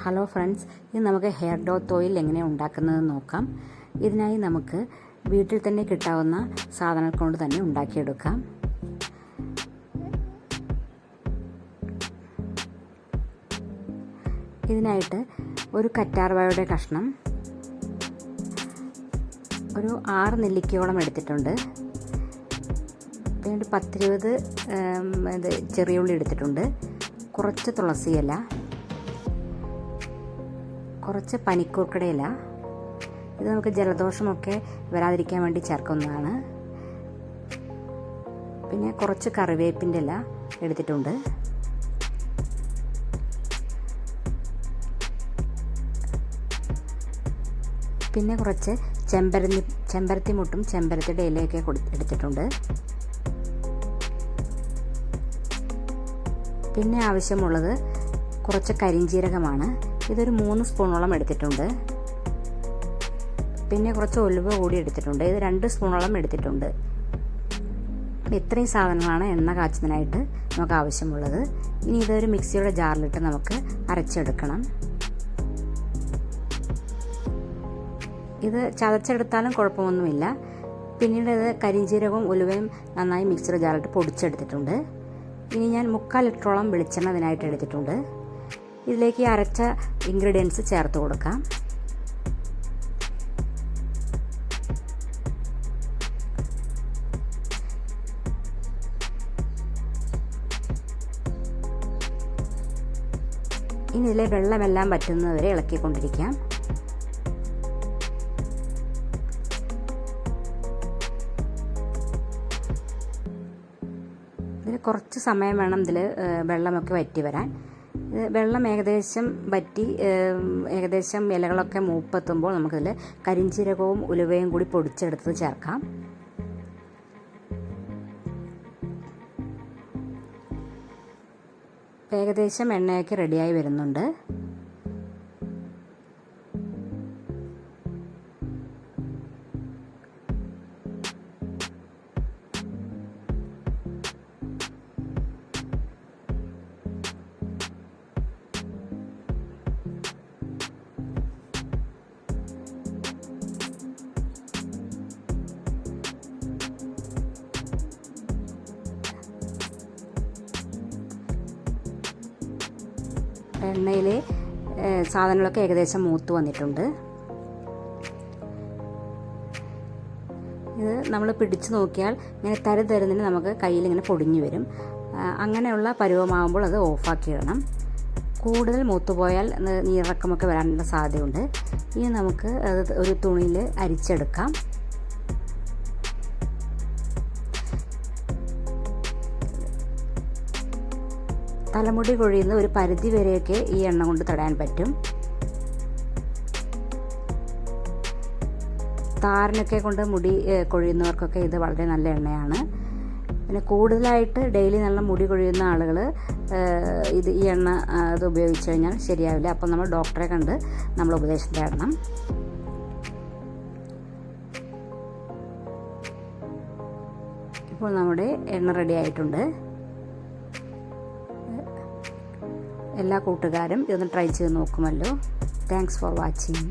Hello friends, ഇന്ന് നമുക്ക് hair growth oil എങ്ങനെയാണ് ഉണ്ടാക്കുന്നതെന്ന് നോക്കാം. ഇതിനായി നമുക്ക് വീട്ടിൽ തന്നെ കിട്ടാവുന്ന സാധനങ്ങൾ കൊണ്ട് തന്നെ ഉണ്ടാക്കിയെടുക്കാം. ഇതിനായിട്ട് ഒരു കറ്റാർവാഴയുടെ കഷ്ണം, ഒരു 6 നെല്ലിക്കയോളം എടുത്തിട്ടുണ്ട്. പിന്നെ 10-20 ചെറിയ ഉള്ളി എടുത്തിട്ടുണ്ട്. കുറച്ച് തുളസിയില, കുറച്ച് പനിക്കൂർക്കയുടെ ഇല. ഇത് നമുക്ക് ജലദോഷമൊക്കെ വരാതിരിക്കാൻ വേണ്ടി ചേർക്കുന്നതാണ്. പിന്നെ കുറച്ച് കറിവേപ്പിൻ്റെ ഇല എടുത്തിട്ടുണ്ട്. പിന്നെ കുറച്ച് ചെമ്പരത്തി മുട്ടും ചെമ്പരത്തിയുടെ ഇലയൊക്കെ എടുത്തിട്ടുണ്ട്. പിന്നെ ആവശ്യമുള്ളത് കുറച്ച് കരിഞ്ജീരകമാണ്. ഇതൊരു 3 സ്പൂണോളം എടുത്തിട്ടുണ്ട്. പിന്നെ കുറച്ച് ഉലുവ കൂടി എടുത്തിട്ടുണ്ട്. ഇത് 2 സ്പൂണോളം എടുത്തിട്ടുണ്ട്. ഇത്രയും സാധനങ്ങളാണ് എണ്ണ കാച്ചുന്നതിനായിട്ട് നമുക്ക് ആവശ്യമുള്ളത്. ഇനി ഇതൊരു മിക്സിയുടെ ജാറിലിട്ട് നമുക്ക് അരച്ചെടുക്കണം. ഇത് ചതച്ചെടുത്താലും കുഴപ്പമൊന്നുമില്ല. പിന്നീട് ഇത് കരിഞ്ജീരകവും ഉലുവയും നന്നായി മിക്സിയുടെ ജാറിലിട്ട് പൊടിച്ചെടുത്തിട്ടുണ്ട്. ഇനി ഞാൻ 3/4 ലിറ്ററോളം വെളിച്ചെണ്ണ ഇതിനായിട്ട് എടുത്തിട്ടുണ്ട്. ഇതിലേക്ക് അരച്ച ഇൻഗ്രീഡിയൻസ് ചേർത്ത് കൊടുക്കാം. ഇനി ഇതിലെ വെള്ളമെല്ലാം വറ്റുന്നതുവരെ ഇളക്കിക്കൊണ്ടിരിക്കാം. ഇതിൽ കുറച്ച് സമയം വേണം ഇതിൽ വെള്ളമൊക്കെ വറ്റി വരാൻ. വെള്ളം ഏകദേശം വറ്റി ഏകദേശം ഇലകളൊക്കെ മൂപ്പെത്തുമ്പോൾ നമുക്കിതിൽ കരിഞ്ജീരകവും ഉലുവയും കൂടി പൊടിച്ചെടുത്ത് ചേർക്കാം. ഏകദേശം എണ്ണയൊക്കെ റെഡിയായി വരുന്നുണ്ട്. എണ്ണയിലെ സാധനങ്ങളൊക്കെ ഏകദേശം മൂത്ത് വന്നിട്ടുണ്ട്. ഇത് നമ്മൾ പിടിച്ചു നോക്കിയാൽ ഇങ്ങനെ തരുന്നതിന് നമുക്ക് കയ്യിൽ ഇങ്ങനെ പൊടിഞ്ഞു വരും. അങ്ങനെയുള്ള പരുവമാകുമ്പോൾ അത് ഓഫാക്കിയിടണം. കൂടുതൽ മൂത്തുപോയാൽ നീരിറക്കമൊക്കെ വരാനുള്ള സാധ്യതയുണ്ട്. ഇനി നമുക്ക് അത് ഒരു തുണിയിൽ അരിച്ചെടുക്കാം. തലമുടി കൊഴിയുന്ന ഒരു പരിധി വരെയൊക്കെ ഈ എണ്ണ കൊണ്ട് തടയാൻ പറ്റും. താരനൊക്കെ കൊണ്ട് മുടി കൊഴിയുന്നവർക്കൊക്കെ ഇത് വളരെ നല്ല എണ്ണയാണ്. പിന്നെ കൂടുതലായിട്ട് ഡെയിലി നല്ല മുടി കൊഴിയുന്ന ആളുകൾ ഈ എണ്ണ ഇത് ഉപയോഗിച്ച് കഴിഞ്ഞാൽ ശരിയാവില്ല. അപ്പം നമ്മൾ ഡോക്ടറെ കണ്ട് നമ്മൾ ഉപദേശം തേടണം. ഇപ്പോൾ നമ്മുടെ എണ്ണ റെഡി ആയിട്ടുണ്ട്. എല്ലാ കൂട്ടുകാരും ഇതൊന്ന് ട്രൈ ചെയ്ത് നോക്കുമല്ലോ. Thanks for watching.